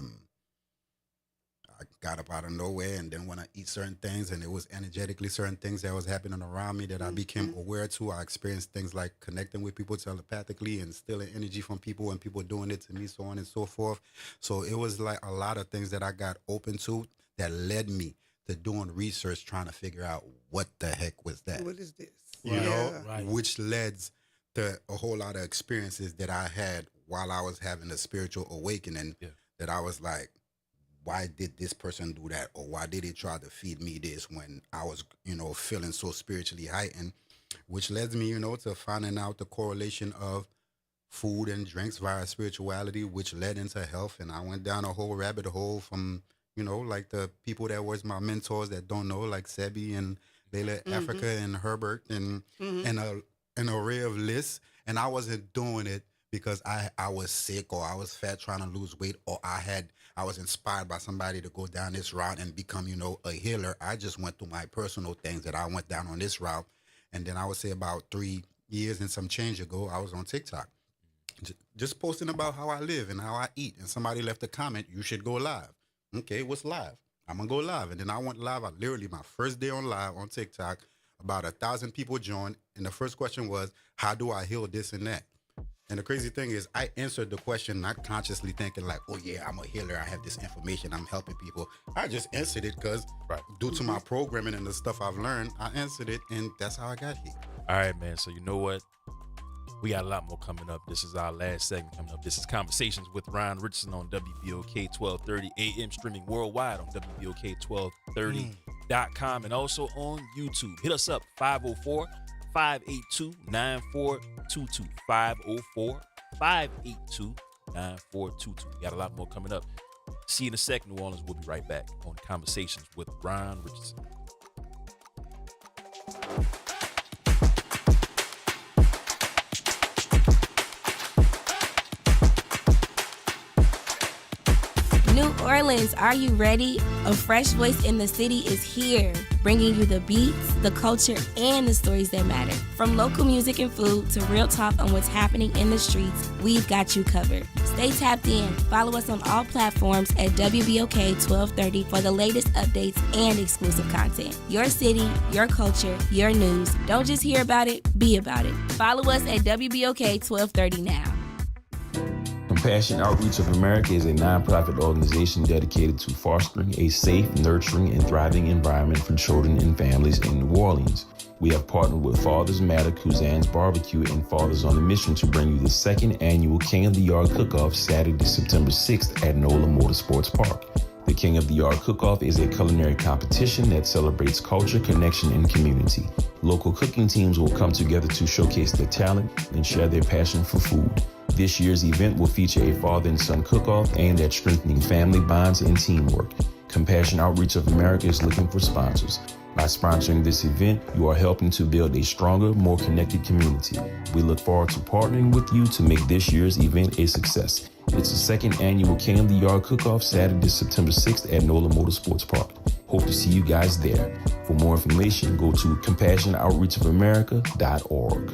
got up out of nowhere, and then when I eat certain things, and it was energetically certain things that was happening around me that I became aware to. I experienced things like connecting with people telepathically and stealing energy from people, and people doing it to me, so on and so forth. So it was like a lot of things that I got open to that led me to doing research, trying to figure out what the heck was that. What is this? Which led to a whole lot of experiences that I had while I was having a spiritual awakening, that I was like, why did this person do that? Or why did he try to feed me this when I was, feeling so spiritually heightened? Which led me, to finding out the correlation of food and drinks via spirituality, which led into health. And I went down a whole rabbit hole from, like the people that was my mentors that don't know, like Sebi and Layla Africa and Herbert and an array of lists. And I wasn't doing it because I was sick or I was fat trying to lose weight or I was inspired by somebody to go down this route and become, a healer. I just went through my personal things that I went down on this route. And then I would say about 3 years and some change ago, I was on TikTok. Just posting about how I live and how I eat. And somebody left a comment, you should go live. Okay, what's live? I'm going to go live. And then I went live. Literally, my first day on live on TikTok, about 1,000 people joined. And the first question was, how do I heal this and that? And the crazy thing is, I answered the question not consciously thinking like, oh, yeah, I'm a healer. I have this information. I'm helping people. I just answered it because due to my programming and the stuff I've learned, I answered it. And that's how I got here. All right, man. So you know what? We got a lot more coming up. This is our last segment coming up. This is Conversations with Ron Richardson on WBOK 1230 AM, streaming worldwide on WBOK1230.com and also on YouTube. Hit us up, 504-582-9422. 504-582-9422. Got a lot more coming up. See you in a second, New Orleans. We'll be right back on Conversations with Ron Richardson. New Orleans, are you ready? A fresh voice in the city is here, bringing you the beats, the culture, and the stories that matter. From local music and food to real talk on what's happening in the streets, we've got you covered. Stay tapped in. Follow us on all platforms at WBOK 1230 for the latest updates and exclusive content. Your city, your culture, your news. Don't just hear about it, be about it. Follow us at WBOK 1230 now. Compassion Outreach of America is a nonprofit organization dedicated to fostering a safe, nurturing, and thriving environment for children and families in New Orleans. We have partnered with Fathers Matter, Kuzan's Barbecue, and Fathers on a Mission to bring you the second annual King of the Yard Cook-Off Saturday, September 6th at NOLA Motorsports Park. The King of the Yard Cook-Off is a culinary competition that celebrates culture, connection, and community. Local cooking teams will come together to showcase their talent and share their passion for food. This year's event will feature a father and son cook-off aimed at strengthening family bonds and teamwork. Compassion Outreach of America is looking for sponsors. By sponsoring this event, you are helping to build a stronger, more connected community. We look forward to partnering with you to make this year's event a success. It's the second annual King of the Yard Cook-Off Saturday, September 6th at NOLA Motorsports Park. Hope to see you guys there. For more information, go to CompassionOutreachOfAmerica.org.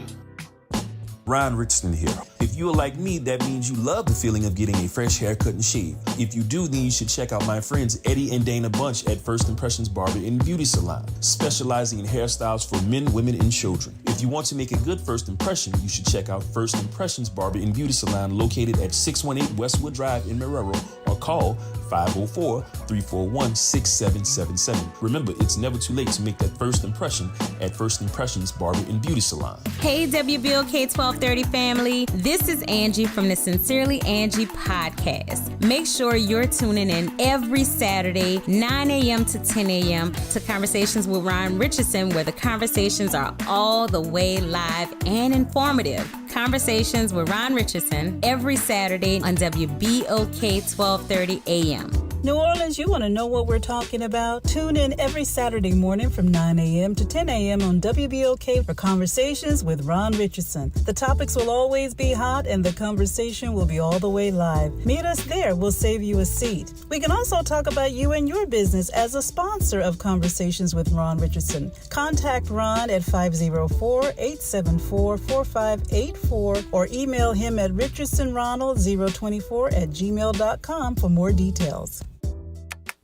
Ron Richardson here. If you are like me, that means you love the feeling of getting a fresh haircut and shave. If you do, then you should check out my friends Eddie and Dana Bunch at First Impressions Barber and Beauty Salon, specializing in hairstyles for men, women, and children. If you want to make a good first impression, you should check out First Impressions Barber and Beauty Salon located at 618 Westwood Drive in Marrero or call 504-341-6777. Remember, it's never too late to make that first impression at First Impressions Barber and Beauty Salon. Hey, WBOK 1230 family. This is Angie from the Sincerely Angie podcast. Make sure you're tuning in every Saturday, 9 a.m. to 10 a.m. to Conversations with Ron Richardson, where the conversations are all the way live and informative. Conversations with Ron Richardson every Saturday on WBOK 1230 AM. New Orleans, you want to know what we're talking about? Tune in every Saturday morning from 9 a.m. to 10 a.m. on WBOK for Conversations with Ron Richardson. The topics will always be hot and the conversation will be all the way live. Meet us there. We'll save you a seat. We can also talk about you and your business as a sponsor of Conversations with Ron Richardson. Contact Ron at 504-874-4584 or email him at richardsonronald024@gmail.com for more details.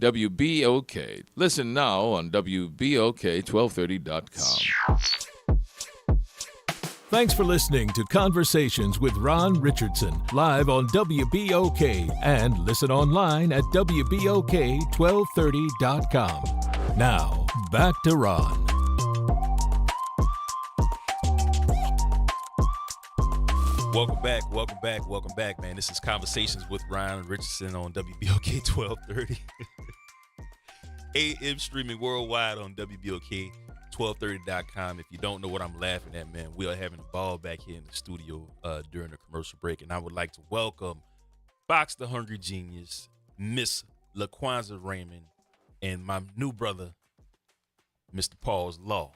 WBOK. Listen now on WBOK1230.com. Thanks for listening to Conversations with Ron Richardson, live on WBOK, and listen online at WBOK1230.com. Now, back to Ron. Welcome back, man. This is Conversations with Ron Richardson on WBOK 1230. AM streaming worldwide on WBOK1230.com. If you don't know what I'm laughing at, man, we are having a ball back here in the studio during the commercial break. And I would like to welcome Box the Hungry Genius, Miss LaQuanza Raymond, and my new brother, Mr. Paul's Law.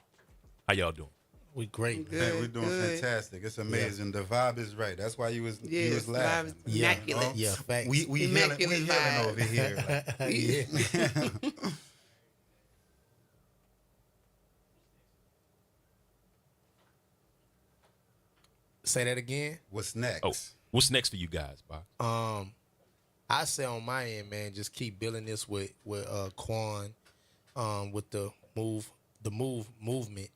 How y'all doing? We great. Good, Hey, we're doing good. fantastic. It's amazing. The vibe is right. That's why you was Yes, laughing. the vibe is immaculate. Yeah, facts. We healing Immaculate over here. Like, yeah. Say that again. what's next? Oh, what's next for you guys, Bob? I say on my end, man, just keep building this with Quan, with the movement.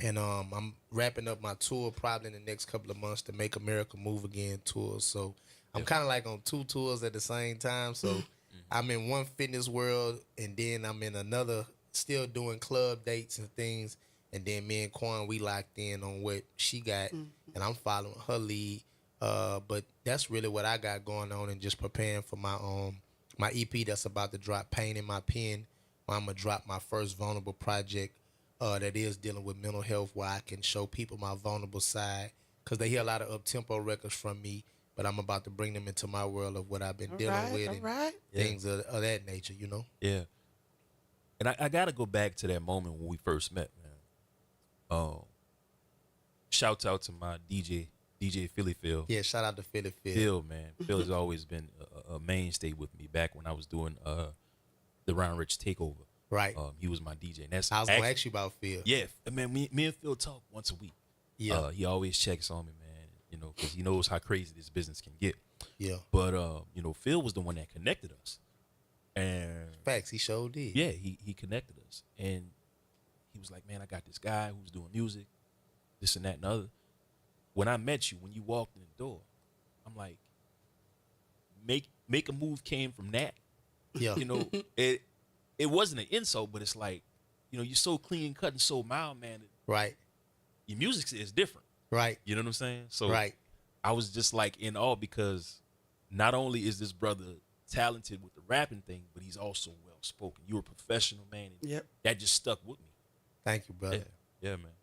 And I'm wrapping up my tour probably in the next couple of months, to Make America Move Again tour. So I'm kind of like on 2 tours at the same time. So I'm in one fitness world, and then I'm in another, still doing club dates and things. And then me and Quan, we locked in on what she got, and I'm following her lead. But that's really what I got going on, and just preparing for my EP that's about to drop, Pain in My Pen, where I'm gonna drop my first vulnerable project that is dealing with mental health, where I can show people my vulnerable side, because they hear a lot of up-tempo records from me, but I'm about to bring them into my world of what I've been dealing with and things of that nature, you know? Yeah. And I got to go back to that moment when we first met, man. Shouts out to my DJ Philly Phil. Yeah, shout out to Philly Phil. Phil, man. Phil has always been a mainstay with me back when I was doing the Round Rich Takeover. Right. He was my DJ. And that's I was going to ask you about Phil. Yeah, man, me and Phil talk once a week. Yeah. He always checks on me, man, you know, because he knows how crazy this business can get. Yeah. But, you know, Phil was the one that connected us. And Facts, he sure did. yeah, he connected us. And he was like, man, I got this guy who's doing music, this and that and other. When I met you, when you walked in the door, I'm like, make a move came from that. Yeah. You know, it wasn't an insult, but it's like, you know, you're so clean cut and so mild, man. Right. Your music is different. Right. You know what I'm saying? So Right. I was just like in awe, because not only is this brother talented with the rapping thing, but he's also well spoken. You're a professional, man. And that just stuck with me. Thank you, brother. Yeah, man.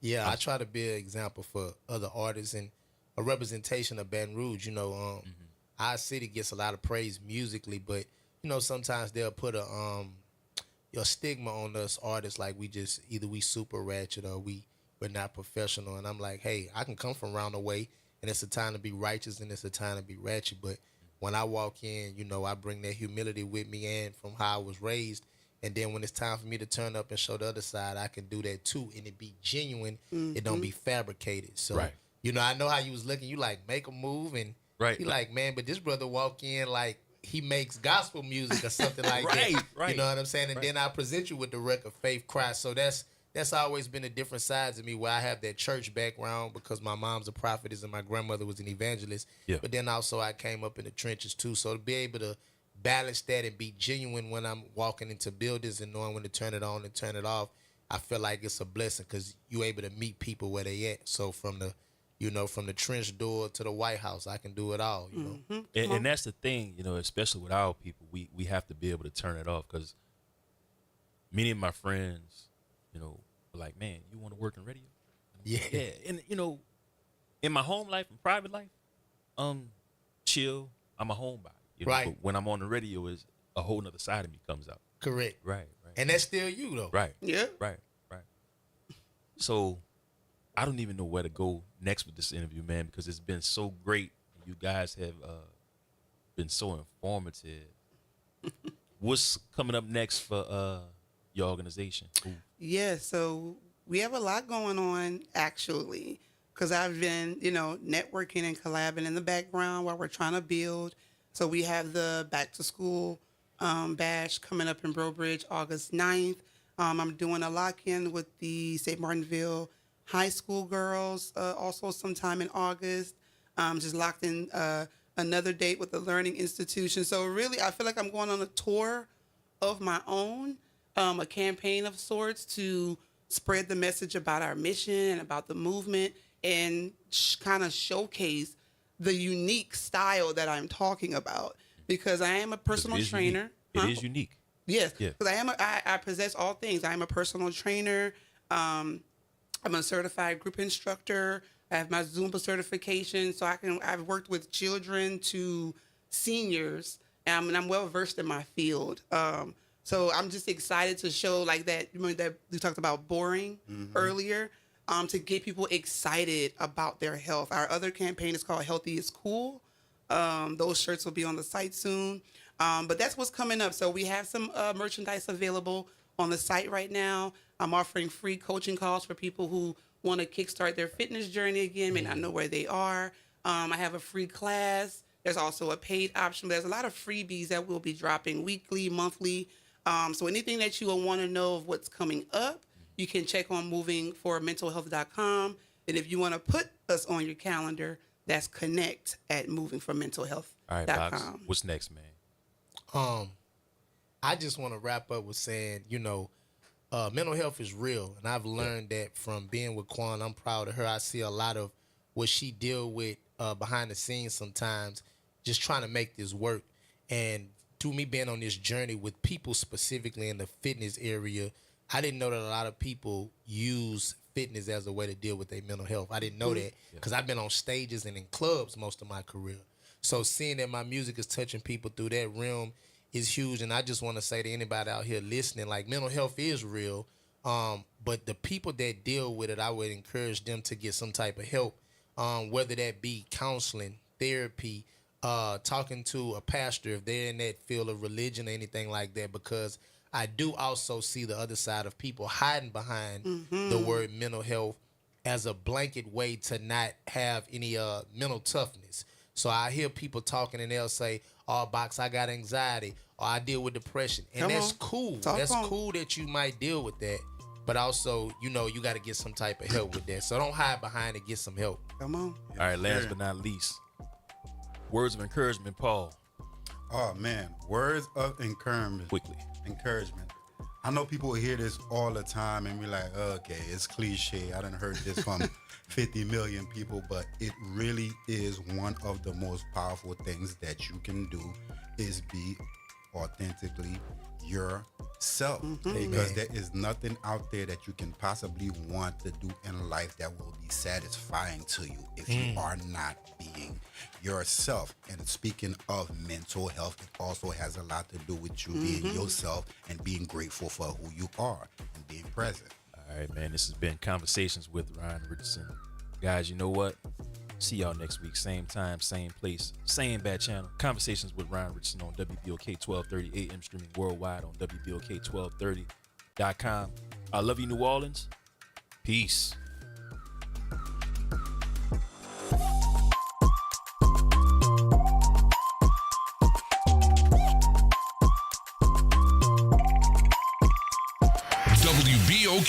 Yeah, I try to be an example for other artists and a representation of Baton Rouge. You know, our city gets a lot of praise musically, but you know, sometimes they'll put a stigma on us artists, like either we super ratchet or we're not professional. And I'm like, hey, I can come from around the way, and it's a time to be righteous and it's a time to be ratchet. But when I walk in, you know, I bring that humility with me, and from how I was raised. And then when it's time for me to turn up and show the other side, I can do that too, and it be genuine. It don't be fabricated. So, you know, I know how you was looking. You like, make a move, and you like, man, but this brother walk in like he makes gospel music or something like that. You know what I'm saying? And then I present you with the record Faith Christ. So that's always been a different side of me, where I have that church background because my mom's a prophetess and my grandmother was an evangelist. Yeah. But then also I came up in the trenches too. So to be able to balance that and be genuine when I'm walking into buildings and knowing when to turn it on and turn it off, I feel like it's a blessing, because you're able to meet people where they at. So from the trench door to the White House, I can do it all, you know. And that's the thing, you know, especially with our people, we have to be able to turn it off, because many of my friends, you know, were like, man, you want to work in radio? Yeah. Yeah. And, you know, in my home life and private life, chill, I'm a homebody. You know, but when I'm on the radio, is a whole nother side of me comes out. Correct. Right. And that's still you, though. Right. Yeah. Right. So I don't even know where to go next with this interview, man, because it's been so great. You guys have been so informative. What's coming up next for your organization? Ooh. Yeah, so we have a lot going on, actually, because I've been, you know, networking and collabing in the background while we're trying to build. So we have the back to school bash coming up in Brobridge August 9th. I'm doing a lock-in with the St. Martinville High School girls also sometime in August. Just locked in another date with the Learning Institution. So really, I feel like I'm going on a tour of my own, a campaign of sorts to spread the message about our mission and about the movement, and kind of showcase the unique style that I'm talking about, because I am a personal trainer. It is unique. Yes, because I possess all things. I am a personal trainer. I'm a certified group instructor. I have my Zumba certification, so I've worked with children to seniors, and I'm well versed in my field. So I'm just excited to show like that. Remember that we talked about boring earlier. to get people excited about their health. Our other campaign is called Healthy is Cool. Those shirts will be on the site soon. But that's what's coming up. So we have some merchandise available on the site right now. I'm offering free coaching calls for people who want to kickstart their fitness journey again, may not know where they are. I have a free class. There's also a paid option. There's a lot of freebies that we'll be dropping weekly, monthly. So anything that you will want to know of what's coming up, you can check on movingformentalhealth.com. And if you want to put us on your calendar, that's connect at movingformentalhealth.com. All right, Box, what's next, man? I just want to wrap up with saying, mental health is real, and I've learned that from being with Quan. I'm proud of her. I see a lot of what she deal with behind the scenes sometimes, just trying to make this work. And through me being on this journey with people specifically in the fitness area, I didn't know that a lot of people use fitness as a way to deal with their mental health. I didn't know that because I've been on stages and in clubs most of my career. So seeing that my music is touching people through that realm is huge. And I just want to say to anybody out here listening, like, mental health is real. But the people that deal with it, I would encourage them to get some type of help, whether that be counseling, therapy, talking to a pastor if they're in that field of religion or anything like that, because I do also see the other side of people hiding behind the word mental health as a blanket way to not have any mental toughness. So I hear people talking and they'll say, "Oh, Box, I got anxiety," or "I deal with depression." And that's cool. That's cool that you might deal with that. But also, you got to get some type of help with that. So don't hide behind it. Get some help. Come on. All right, last but not least, words of encouragement, Paul. Oh, man. Words of encouragement. Quickly. Encouragement. I know people will hear this all the time and be like, okay, it's cliche. I done heard this from 50 million people, but it really is one of the most powerful things that you can do is be authentically yourself. Because there is nothing out there that you can possibly want to do in life that will be satisfying to you if you are not being yourself. And speaking of mental health, it also has a lot to do with you being yourself and being grateful for who you are and being present. All right, man, this has been Conversations with Ron Richardson. Guys, you know what? See y'all next week. Same time, same place, same bad channel. Conversations with Ron Richardson on WBOK 1230 AM, streaming worldwide on WBOK1230.com. I love you, New Orleans. Peace. WBOK.